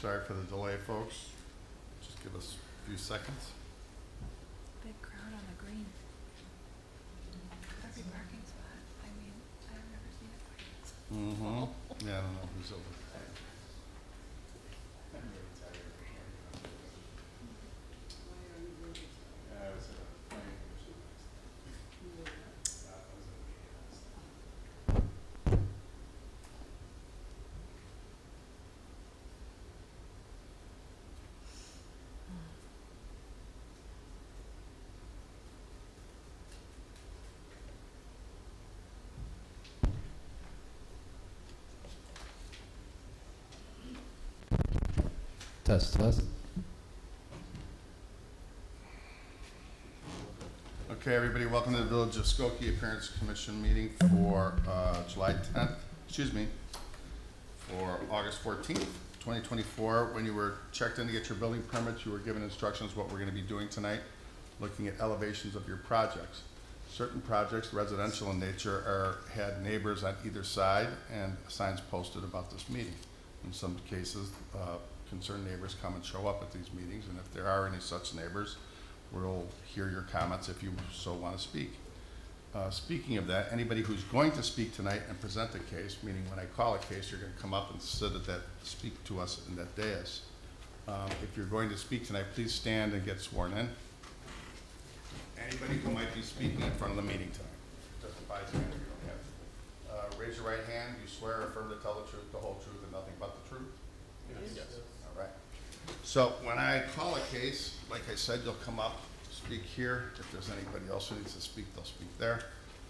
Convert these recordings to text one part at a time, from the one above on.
Sorry for the delay, folks. Just give us a few seconds. Big crowd on the green. Every parking spot. I mean, I've never seen it quite this. Mm-hmm. Yeah, I don't know who's over there. Test, test. Okay, everybody, welcome to the Village of Skokie Appearance Commission meeting for July 10th, for August 14th, 2024. When you were checked in to get your building permits, you were given instructions what we're going to be doing tonight, looking at elevations of your projects. Certain projects, residential in nature, had neighbors on either side and signs posted about this meeting. In some cases, concerned neighbors come and show up at these meetings, and if there are any such neighbors, we'll hear your comments if you so want to speak. Speaking of that, anybody who's going to speak tonight and present a case, meaning when I call a case, you're going to come up and sit at that, speak to us in that dais. If you're going to speak tonight, please stand and get sworn in. Anybody who might be speaking in front of the meeting tonight, justifies it, you don't have. Raise your right hand. You swear or affirm to tell the truth, the whole truth, and nothing but the truth? Yes. All right. So when I call a case, like I said, you'll come up, speak here. If there's anybody else who needs to speak, they'll speak there.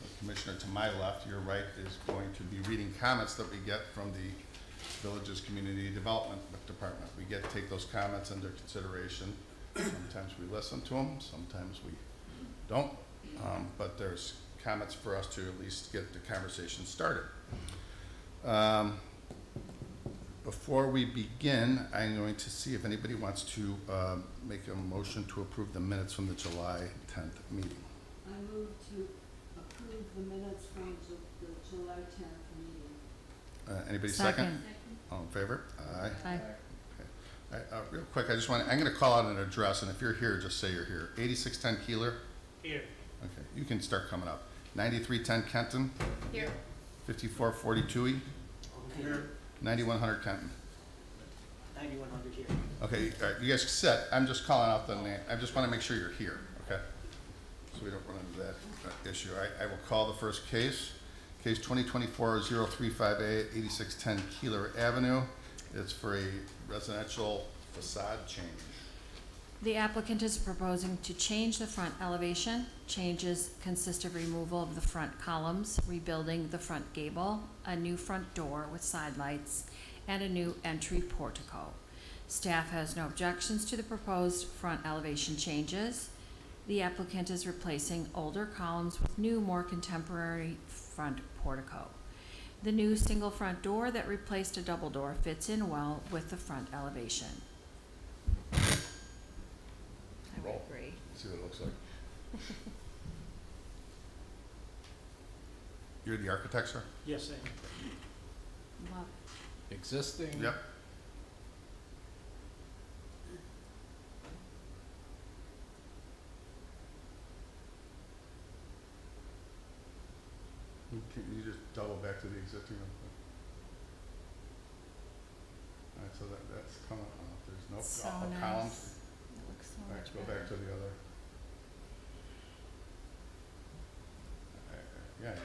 The commissioner to my left, your right, is going to be reading comments that we get from the Village's Community Development Department. We take those comments under consideration. Sometimes we listen to them, sometimes we don't, but there's comments for us to at least get the conversation started. Before we begin, I'm going to see if anybody wants to make a motion to approve the minutes from the July 10th meeting. I move to approve the minutes from the July 10th meeting. Anybody second? All in favor? Aye. Aye. Okay. Real quick, I'm going to call out an address, and if you're here, just say you're here. 8610 Keeler? Here. Okay, you can start coming up. 9310 Kenton? Here. 5442 E? Here. 9100 Kenton? 9100 here. Okay, all right, you guys sit. I'm just calling out the name. I just want to make sure you're here, okay? So we don't run into that issue. I will call the first case. Case 2024-035A, 8610 Keeler Avenue. It's for a residential facade change. The applicant is proposing to change the front elevation. Changes consist of removal of the front columns, rebuilding the front gable, a new front door with side lights, and a new entry portico. Staff has no objections to the proposed front elevation changes. The applicant is replacing older columns with new, more contemporary front portico. The new single front door that replaced a double door fits in well with the front elevation. I would agree. See what it looks like. You're the architect, sir? Yes, I am. Love Existing? Yep. Can you just double back to the existing real quick? All right, so that's coming off. There's no So columns. nice. It looks so All right, much go better. back to the other. Yeah.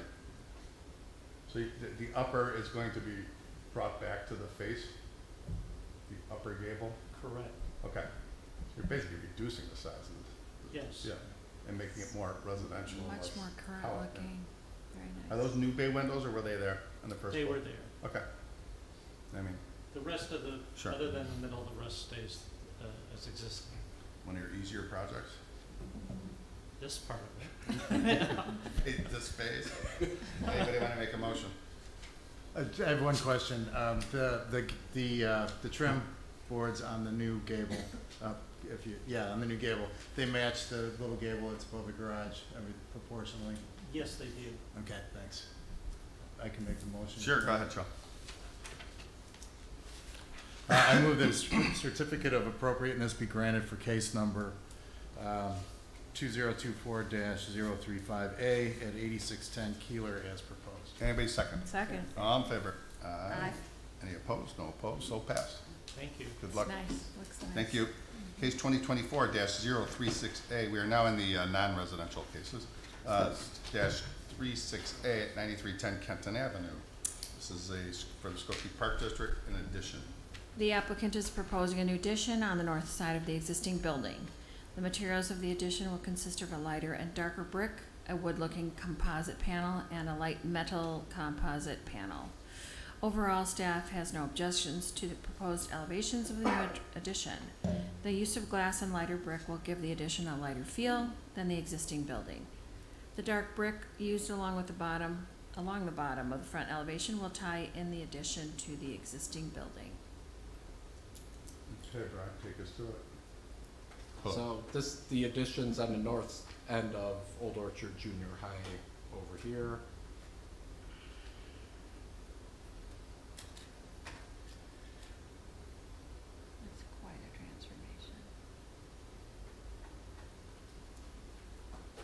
So the upper is going to be brought back to the face, the upper gable? Correct. Okay. So you're basically reducing the size of this. Yes. Yeah, and making it more residential. and Much less more current power. looking. Very Are nice. those new bay windows or were they there in the first They floor? were there. Okay. I mean, The rest of the, Sure. other than the middle, the rest stays as existing. one of your easier projects? This part of it. This phase? Anybody want to make a motion? I have one question. The trim boards on the new gable, on the new gable, they match the little gable that's above the garage, proportionally? Yes, they do. Okay, thanks. I can make the motion. Sure, go ahead, Joe. I move that a certificate of appropriateness be granted for case number 2024-035A at 8610 Keeler as proposed. Anybody second? Second. All in favor? Aye. Any opposed? No opposed, so passed. Thank you. Good luck. Nice, looks nice. Thank you. Case 2024-036A, we are now in the non-residential cases. Dash 36A at 9310 Kenton Avenue. This is for the Skokie Park District in addition. The applicant is proposing a new addition on the north side of the existing building. The materials of the addition will consist of a lighter and darker brick, a wood-looking composite panel, and a light metal composite panel. Overall, staff has no objections to the proposed elevations of the addition. The use of glass and lighter brick will give the addition a lighter feel than the existing building. The dark brick used along the bottom of the front elevation will tie in the addition to the existing building. Okay, Brian, take us through it. So the addition's on the north end of Old Orchard Junior High over here. It's quite a transformation.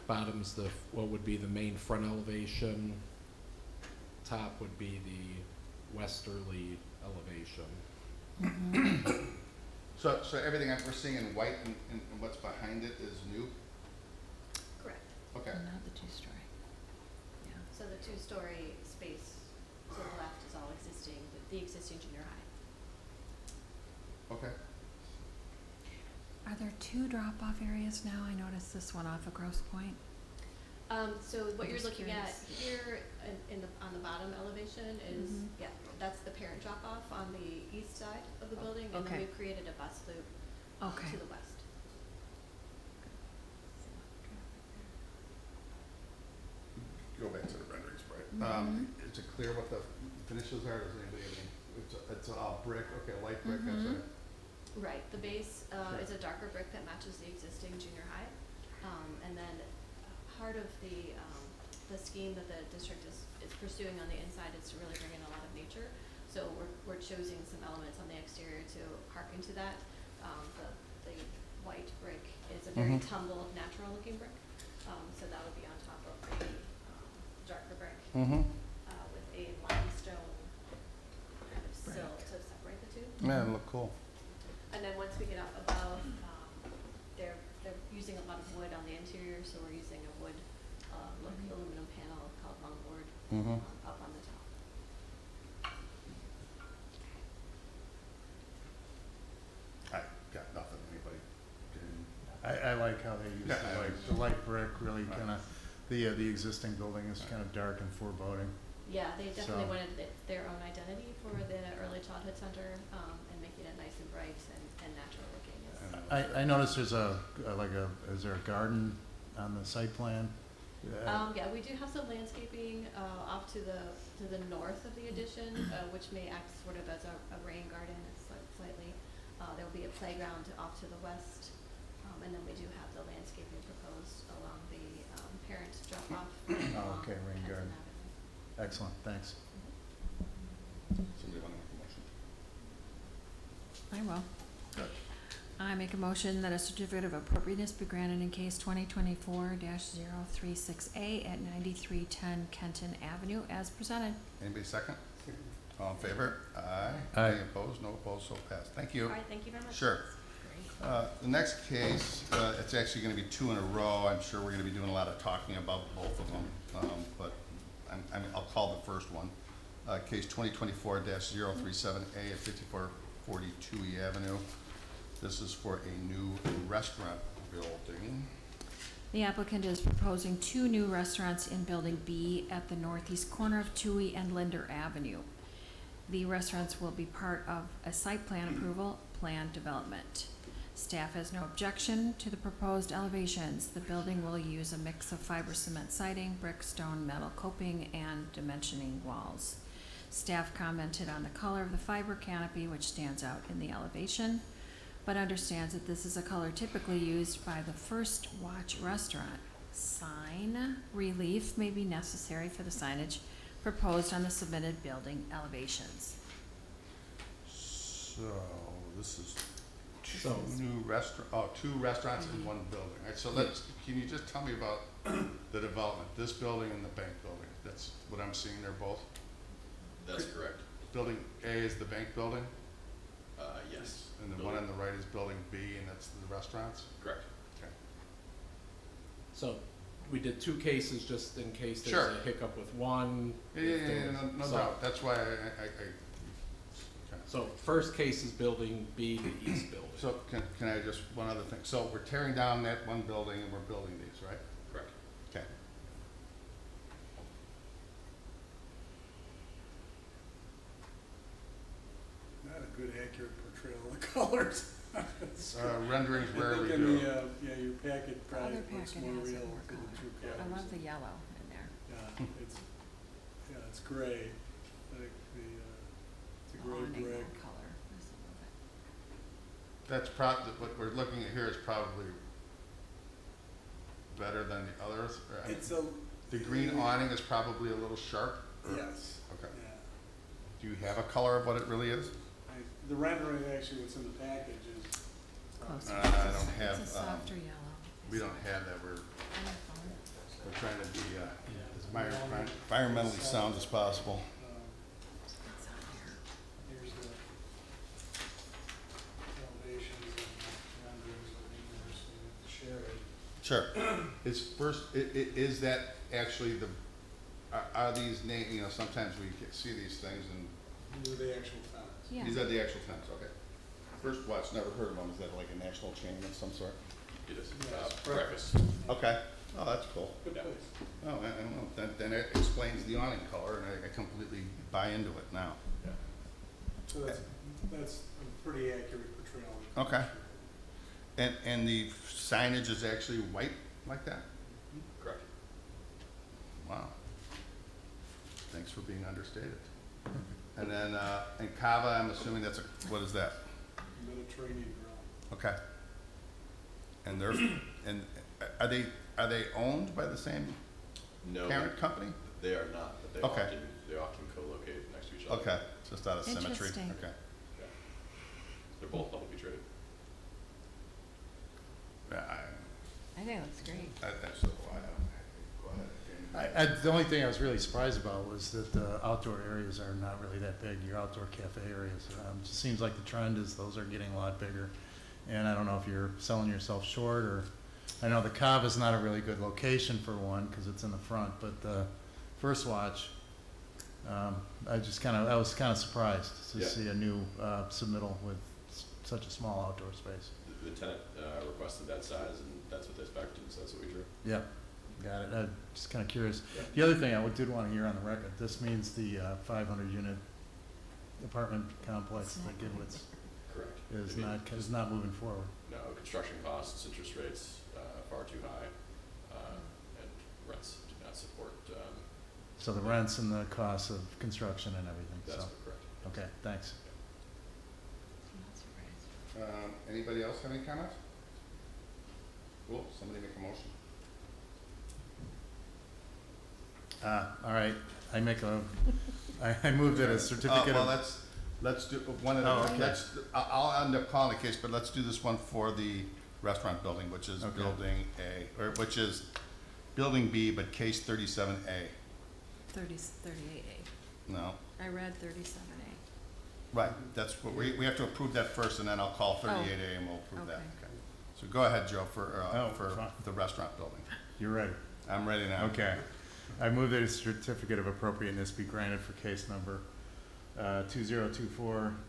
Bottom's what would be the main front elevation. Top would be the westerly elevation. So everything we're seeing in white and what's behind it is new? Correct. Okay. And now the two-story. Yeah. So the two-story space to the left is all existing, the existing junior high. Okay. Are there two drop-off areas now? I noticed this one off of Grosse Point. So what I'm you're just looking at curious. here on the bottom elevation is, Mhm. yeah, that's the parent drop-off on the east side of the building. And Okay. then we've created a bus loop Okay. to the west. Go back to the renderings, Brian. Mhm. Is it clear what the finishes are? Does anybody have any? It's all brick, okay, light brick, that's Mhm. right. Right, the base Sure. is a darker brick that matches the existing junior high. And then part of the scheme that the district is pursuing on the inside is to really bring in a lot of nature. So we're choosing some elements on the exterior to hearken to that. The white brick is a very Mhm. tumbled, natural looking brick. So that would be on top of the darker brick Mm-hmm. with a limestone kind of sill Brick. to separate the two. Yeah, it'll look cool. And then once we get up above, they're using a lot of wood on the interior, so we're using a wood, aluminum panel called longboard, Mm-hmm. up on the top. I got nothing, anybody? I like how they use Yeah, I the light brick, really Right. kind of, the existing building is kind of dark and foreboding. Yeah, they definitely So- wanted their own identity for the early childhood center, and making it nice and bright and natural looking is. I noticed there's is there a garden on the site plan? Yeah, we do have some landscaping, off to the north of the addition, which may act sort of as a rain garden slightly. There will be a playground off to the west, and then we do have the landscaping proposed along the, parent drop-off. Oh, okay, rain Hudson garden. Avenue. Excellent, thanks. Somebody want to make a motion? I will. Good. I make a motion that a certificate of appropriateness be granted in case 2024-036A at 9310 Kenton Avenue as presented. Anybody second? All in favor? Aye. Aye. Any opposed? No opposed, so passed. Thank you. All right, thank you very much. Sure. Great. The next case, it's actually gonna be two in a row. I'm sure we're gonna be doing a lot of talking about both of them, but I'll call the first one. Case 2024-037A at 5440 Toohey Avenue. This is for a new restaurant building. The applicant is proposing two new restaurants in Building B at the northeast corner of Toohey and Linder Avenue. The restaurants will be part of a site plan approval plan development. Staff has no objection to the proposed elevations. The building will use a mix of fiber cement siding, brick, stone, metal coping, and dimensioning walls. Staff commented on the color of the fiber canopy, which stands out in the elevation, but understands that this is a color typically used by the First Watch restaurant. Sign relief may be necessary for the signage proposed on the submitted building elevations. So, this is So- two restaurants in one building. All right, so can you just tell me about the development, this building and the bank building? That's what I'm seeing there both? That's correct. Building A is the bank building, Yes. and the one on the right is building B, and that's the restaurants? Correct. Okay. So we did two cases just in case there's Sure. a hiccup with one. Yeah, if yeah, there yeah, was- no so- doubt. That's why okay. So first case is building B, the east building. So can I just, one other thing. So we're tearing down that one building and we're building these, right? Correct. Okay. Not a good accurate portrayal of the colors. Renderings I rarely think in do. the, yeah, your packet probably Other looks packet more has it real more to the color. true Yeah. colors. I love the yellow in there. Yeah, it's gray, like it's a The gray awning, brick. that color is a little bit. That's what we're looking at here is probably better than the others. It's a. The green awning is probably a little sharp. Yes, Okay. yeah. Do you have a color of what it really is? The rendering, actually, what's in the package is. Closer. I don't have, It's a softer yellow. we don't have that. We're On your phone. trying to be as environmentally sound as possible. It's on there. Here's the elevations and renderings of the share it. Sure. Is that actually are these sometimes we see these things and These are the actual fonts. Yeah. these are the actual times, okay. First Watch, never heard of them. Is that like a national chain of some sort? It is. Yes. Breakfast. Okay. Oh, that's cool. Good Yeah. place. Oh, I don't know. Then it explains the awning color, and I completely buy into it now. Yeah. So that's a pretty accurate portrayal. of the Okay. picture. And the signage is actually white like that? Correct. Wow. Thanks for being understated. And then, and Kava, I'm assuming that's what is that? Mediterranean grill. Okay. And are they owned by the same No, parent company? they are not, but Okay. they often co-locate next to each other. Okay, just out of symmetry. Interesting. Okay. Yeah. They're both publicly traded. Yeah, I think that's great. that's so why. Go ahead. The only thing I was really surprised about was that the outdoor areas are not really that big, your outdoor cafe areas. It just seems like the trend is those are getting a lot bigger. And I don't know if you're selling yourself short or, I know the Cava is not a really good location for one because it's in the front, but the First Watch, I was kind of surprised to Yeah. see a new submittal with such a small outdoor space. The tenant requested that size, and that's what they spec'd, and so that's what we drew. Yeah, got it. I'm just kind of curious. Yeah. The other thing I did want to hear on the record, this means the 500-unit apartment complex, the Gidwitz, Correct. is I mean, not moving forward. No, construction costs, interest rates, far too high, and rents do not support, So the rents and the costs of construction and everything, that's so, correct. okay, thanks. I'm not surprised. Anybody else have any comments? Cool, somebody make a motion. All right, I move that a certificate Well, of, let's do one at a Oh, time. okay. I'll end up calling the case, but let's do this one for the restaurant building, which is Okay. building A, or which is building B, but case 37A. 38A. No, I read 37A. right, that's what, we have to approve that first, and then I'll call 38A and we'll approve that. Okay. Okay. So go ahead, Joe, for fine. the restaurant building. you're ready. I'm ready now. Okay. I move that a certificate of appropriateness be granted for case number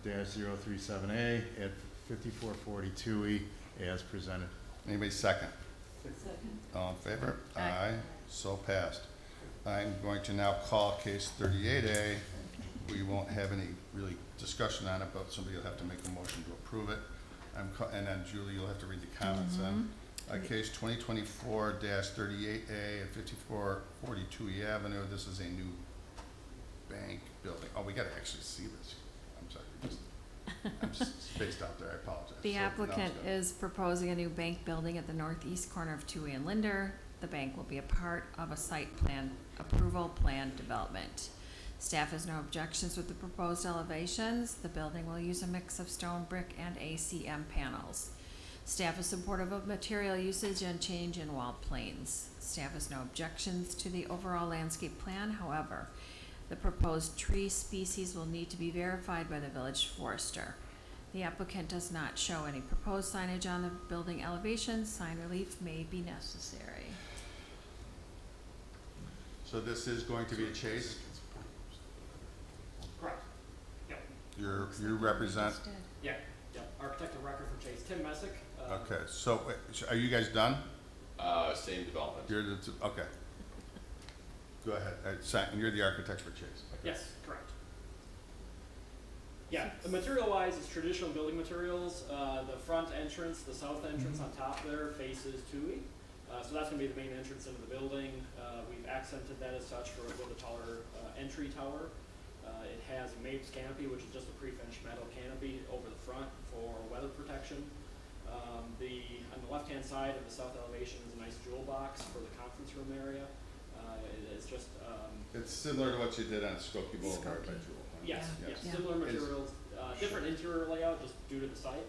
2024-037A at 5442E as presented. Anybody second? Second. All in favor? Aye. So passed. I'm going to now call case 38A. We won't have any really discussion on it, but somebody will have to make a motion to approve it. And then Julie, you'll have to read the comments then. Case 2024-38A at 5442 E Avenue. This is a new bank building. Oh, we gotta actually see this. I'm sorry, I'm spaced out there, I apologize. The So, now applicant it's good. is proposing a new bank building at the northeast corner of Tui and Linder. The bank will be a part of a site plan approval plan development. Staff has no objections with the proposed elevations. The building will use a mix of stone, brick, and ACM panels. Staff is supportive of material usage and change in wall planes. Staff has no objections to the overall landscape plan. However, the proposed tree species will need to be verified by the village forester. The applicant does not show any proposed signage on the building elevations. Sign relief may be necessary. So this is going to be a Chase? Correct. Yep. You represent, Yeah. Yep. Architect of record for Chase, Tim Messick. okay, so are you guys done? Same development. You're the, okay. Go ahead, and you're the architect for Chase. Okay. Yes, correct. Yeah, the material-wise is traditional building materials. The front entrance, the south entrance on top there faces Tui. So that's gonna be the main entrance into the building. We've accented that as such with a taller entry tower. It has a MAPES canopy, which is just a pre-finished metal canopy over the front for weather protection. On the left-hand side of the south elevation is a nice jewel box for the conference room area. It's just, It's similar to what you did on Skokie Boulevard by Skokie. Jewel. huh? yes, Yeah. yes, Yeah. similar materials, different interior layout just due to the site,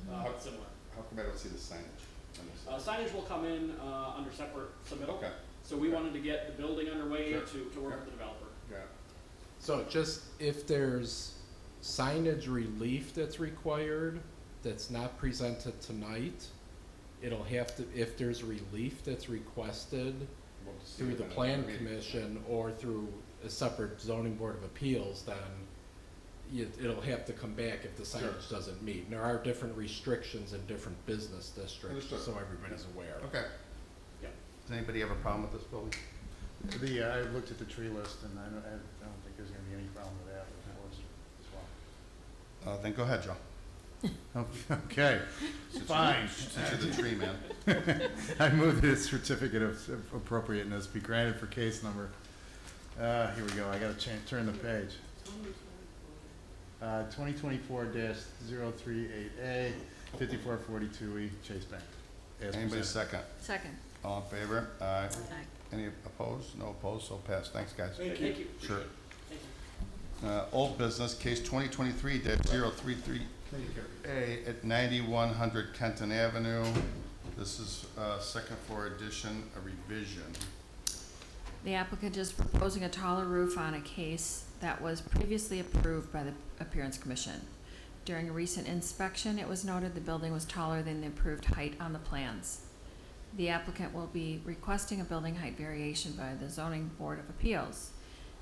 but similar. How come I don't see the signage on this? Signage will come in under separate submittal. Okay, So we wanted to get the building underway Sure. to work Yeah. with the developer. got it. So just if there's signage relief that's required, that's not presented tonight, it'll have to, if there's relief that's requested We'll see through it the in plan another meeting. commission or through a separate zoning board of appeals, then it'll have to come back if the signage doesn't meet. And there are different restrictions in different business districts, just so everybody's aware. Okay. Yep. Does anybody have a problem with this building? I looked at the tree list and I don't think there's gonna be any problem with that, of course, as well. Then go ahead, Joe. Okay, Since fine. Since you're the tree man. I move that a certificate of appropriateness be granted for case number, here we go, I gotta turn the page. 2024-038A, 5442E, Chase Bank. As Anybody presented. second? Second. All in favor? Aye. Aye. Any opposed? No opposed, so passed. Thanks, guys. Thank you. Sure. Thank you. Old business, case 2023-033A at 9100 Kenton Avenue. This is second floor addition, a revision. The applicant is proposing a taller roof on a case that was previously approved by the Appearance Commission. During a recent inspection, it was noted the building was taller than the approved height on the plans. The applicant will be requesting a building height variation by the Zoning Board of Appeals.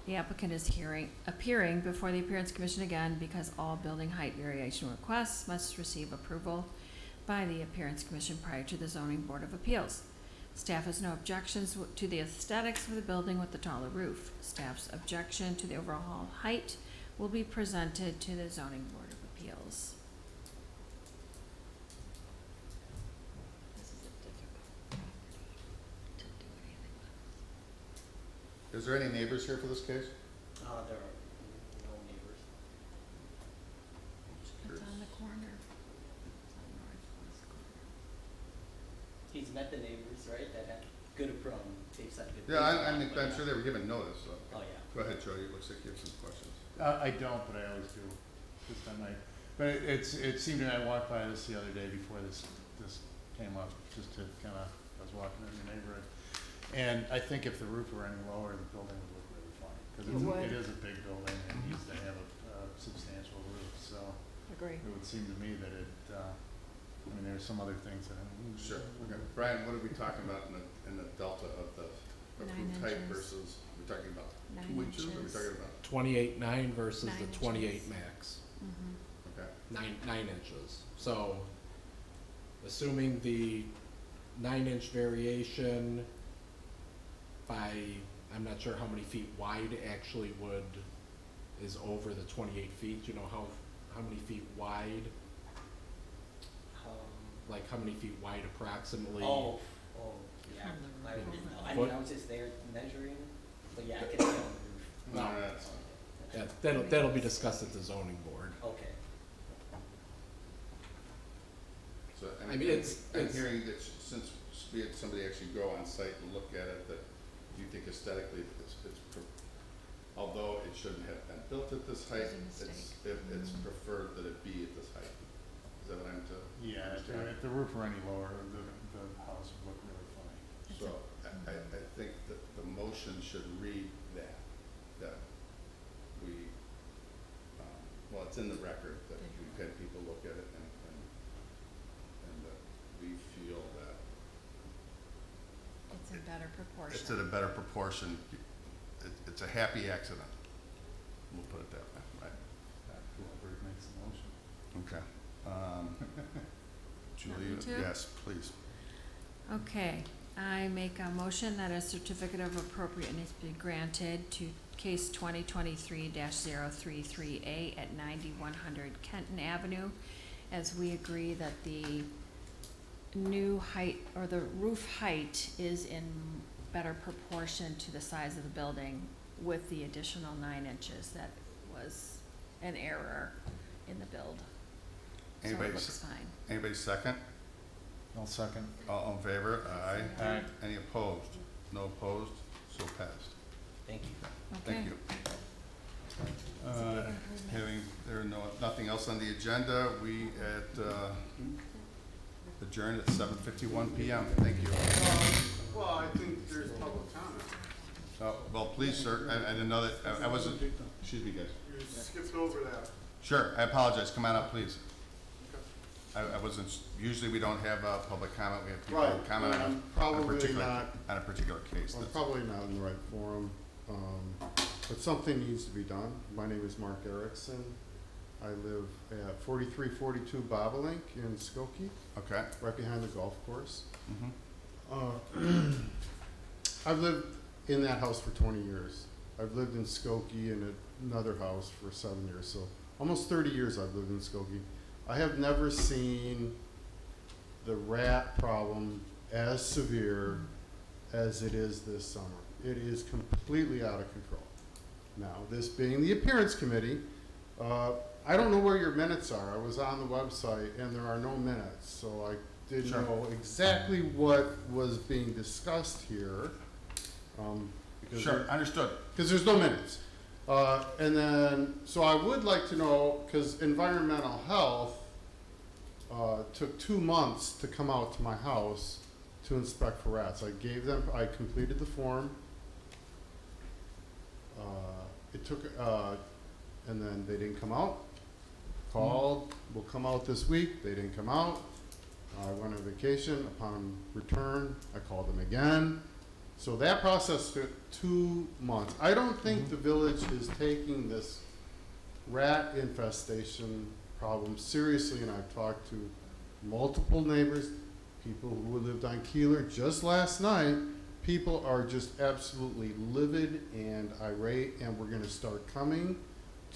The applicant is appearing before the Appearance Commission again because all building height variation requests must receive approval by the Appearance Commission prior to the Zoning Board of Appeals. Staff has no objections to the aesthetics of the building with the taller roof. Staff's objection to the overall height will be presented to the Zoning Board of Appeals. This is a difficult property to do anything with. Is there any neighbors here for this case? There are no neighbors. It's on the corner. It's on northwest corner. He's met the neighbors, right, that had they've said good. Yeah, things about I'm it, sure they were given notice, so. Oh, yeah. Go ahead, Joe, it looks like you have some questions. I don't, but I always do, this time but it seemed to me, I walked by this the other day before this came up, just to kinda, I was walking in the neighborhood. And I think if the roof were any lower, the building would look really funny, cause it is a big building and needs to have a substantial roof, so Agree. it would seem to me that there's some other things that. Sure. Okay. Brian, what are we talking about in the delta of the approved 9 height inches. versus, we're talking about 9 2 inches, or are we inches. talking about, 28.9 versus 9 the inches. 28 max. Mm-hmm. okay, 9 inches. So, assuming the 9-inch variation by, I'm not sure how many feet wide actually is over the 28 feet. You know how many feet wide? Like how many feet wide approximately? Yeah, From the I roof. didn't know. I What? mean, I was just there measuring, but yeah, I can see on the roof. no, No. that's fine. That'll be discussed at the zoning board. Okay. So, I mean, it's- I'm it's- hearing that since we had somebody actually go on site and look at it, that you think aesthetically it's although it shouldn't have been built at this height, It's a it's preferred that it be at this height. Is that what I'm to? Yeah, if the roof were any lower, the house would look really funny. So I think that the motion should read that we, well, it's in the record that we've had people look at it and that we feel that It's in better proportion. it's at a better proportion. It's a happy accident. We'll put it that way, right? Whoever makes the motion. Okay. Want me Julie, to? yes, please. Okay, I make a motion that a certificate of appropriateness be granted to case 2023-033A at 9100 Kenton Avenue, as we agree that the new height, or the roof height, is in better proportion to the size of the building with the additional 9 inches that was an error in the build. So Anybody it looks s- fine. Anybody second? I'll second. All in favor? Aye. Aye. Any opposed? No opposed? So passed. Thank you. Thank Okay. you. Having, nothing else on the agenda, we adjourn at 7:51 PM. Thank you. Well, I think there's public comment. Well, please, sir, I didn't know that, I wasn't, excuse me, guys. You skipped over that. Sure, I apologize, come on up, please. I wasn't, usually we don't have public comment, we have people Right, comment on a probably particular, not. on a particular case. I'm That's- probably not in the right forum, but something needs to be done. My name is Mark Erickson. I live at 4342 Bobolink in Skokie, Okay. right behind the golf course. Mhm. I've lived in that house for 20 years. I've lived in Skokie in another house for 7 years, so almost 30 years I've lived in Skokie. I have never seen the rat problem as severe as it is this summer. It is completely out of control. Now, this being the appearance committee, I don't know where your minutes are. I was on the website and there are no minutes, so I didn't Sure. know exactly what was being discussed here. Because Sure, understood. because there's no minutes. And then, so I would like to know, because environmental health took 2 months to come out to my house to inspect for rats. I completed the form. It took, and then they didn't come out. Called, will come out this week, they didn't come out. I went on vacation, upon return, I called them again. So that process took 2 months. I don't think the village is taking this rat infestation problem seriously, and I've talked to multiple neighbors, people who lived on Keeler just last night. People are just absolutely livid and irate, and we're gonna start coming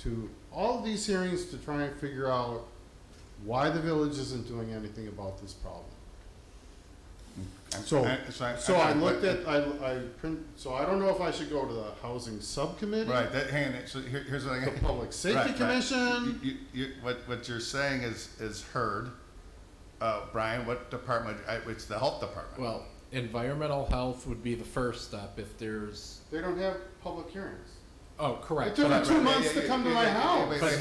to all of these hearings to try and figure out why the village isn't doing anything about this problem. So I looked at, so I don't know if I should go to the housing subcommittee. Right, hang on, so here's what I The got. public safety Right, right. commission. What you're saying is heard. Brian, what department, it's the health department. Well, environmental health would be the first step if there's, They don't have public hearings. oh, It correct. took But them 2 months to come to my house. But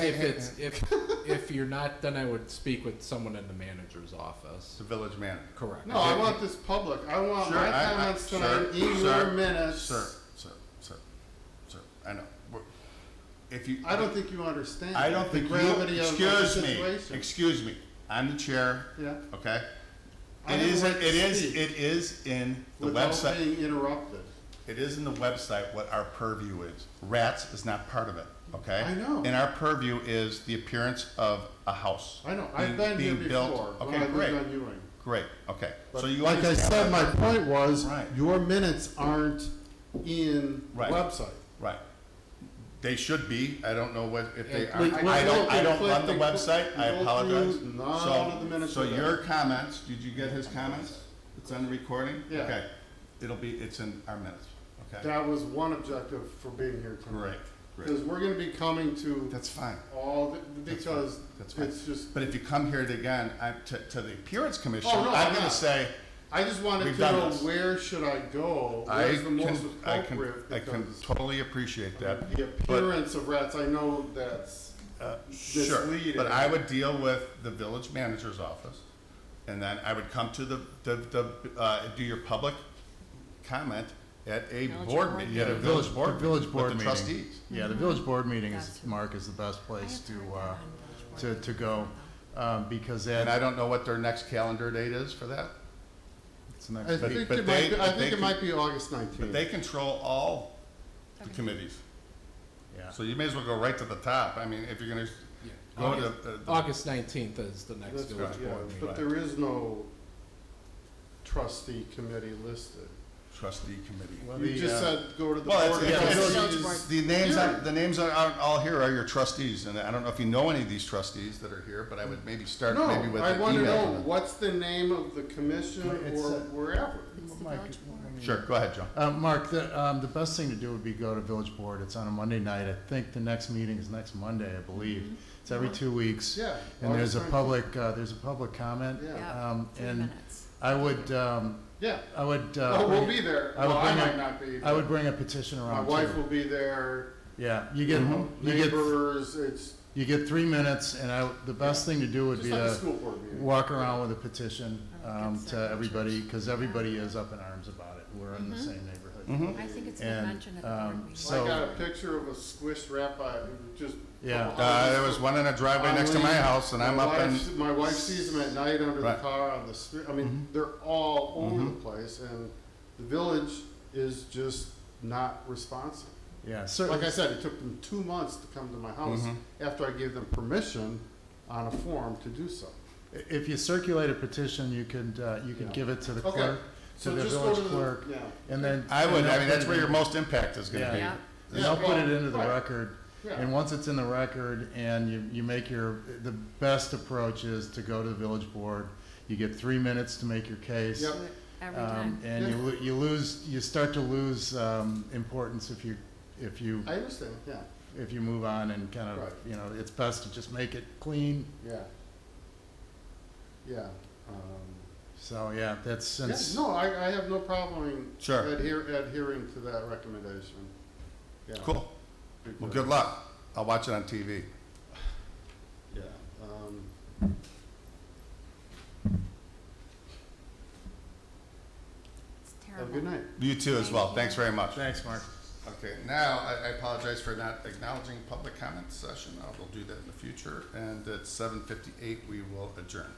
if you're not, then I would speak with someone in the manager's office. The village manager. Correct. No, I want this public. I want Sure, my I- comments sure, tonight in sir, your minutes. Sir, I know. If you. I don't think you understand. I don't the think gravity you, of the situation. excuse me, I'm the chair, Yeah. okay? I It have is, the right to speak it is in the without website, being interrupted. it is in the website what our purview is. Rats is not part of it, okay? I know. And our purview is the appearance of a house. I know. I've been here being built. before. when Okay, I lived great, on Ewing. great, okay. But So you like I understand said, my that- point was Right. your minutes aren't in the Right. website. Right. They should be, I don't know what, if they Yeah, are, Click, I don't click, run the click, website, I go through apologize. none of the minutes So are there. your comments, did you get his comments? It's on the recording? Yeah. Okay, it's in our minutes, okay? That was one objective for being here tonight. Great, Because great, we're gonna be coming to that's fine, all, because that's fine. it's just, But if you come here again, to the appearance commission, Oh, no, I'm I'm gonna not. say, I just wanted We've to done know this. where should I go? I Where's the most I appropriate? can Because totally appreciate that. the appearance of rats, I know that's Sure, misleading. but I would deal with the village manager's office, and then I would come to do your public comment at a Village board board meeting, Yeah, at a the village board village meeting board with the meeting. trustees. Yeah, the village board meeting That's is, who- Mark, is the best I place have to, heard that on Village Board. to go, because And I that, don't know what their next calendar date is for that, it's next I week. think but it they- might be, I but they think it can- might be August but 19th. they control all the Okay. committees. Yeah. So you may as well go right to the top. I mean, if you're gonna Yeah. go to, August 19th is the next That's village right, yeah, board meeting. but there is no trustee committee listed. trustee committee. Well, You the, just uh, said go to the Well, board. it's, of Yeah, it's- village trustees. board. the names, Yeah. the names aren't all here are your trustees, and I don't know if you know any of these trustees that are here, but I would maybe start No, maybe with I an want to email know to them. what's the name of the commission It's, or wherever. It's the Mike, village board. let me- Sure, go ahead, Joe. Mark, the best thing to do would be go to village board. It's on a Monday night. I think the next meeting is next Monday, I believe. It's every 2 weeks. Yeah. And there's a August 19th. there's a public comment. Yeah, Yeah. 3 And minutes. I would, yeah. I would, Oh, we'll be there. I would Well, I bring might a- not be. I would bring a petition My around wife too. will be there, Yeah, you get, you you get, neighbors, it's you get 3 minutes, and the best thing to do would just be like a to school board meeting. walk around with a petition Oh, good to signatures. everybody, because everybody is up in arms about it. We're in the Mhm. same neighborhood. Mhm. I think it's been And, mentioned at the board meeting. so- I got a picture of a squished rat by, just. Yeah. There was one in a driveway next to my house, and I'm up in, My wife sees them at night under the Right. car on the street, I mean, Mhm. they're all over the Mhm. place, and the village is just not responsive. Yeah, so, Like I said, it took them 2 months to come to my house Mhm. after I gave them permission on a form to do so. if you circulate a petition, you could Yeah. give it to the Okay. clerk, to So the just go village to the, clerk, yeah. and then. I would, and I they'll mean, put that's it where in- your most impact is gonna Yeah. be. Yeah. And they'll put it Yeah, into the right. record, Yeah. and once it's in the record, and you make the best approach is to go to the village board. You get 3 minutes to make your case. Yep. Do it every time. And you start to lose, importance if you, I understand, yeah, if you move on and kind of, Right. it's best to just make it clean. yeah. Yeah. So, yeah, that's Yeah, since, no, I have no problem Sure. adhering to that recommendation. Yeah. Cool. Well, Because- good luck. I'll watch it on TV. Yeah. It's Have a terrible. good night. You too as Thank well. you. Thanks very much. thanks, Mark. Okay, now, I apologize for not acknowledging public comment session. I will do that in the future, and at 7:58, we will adjourn.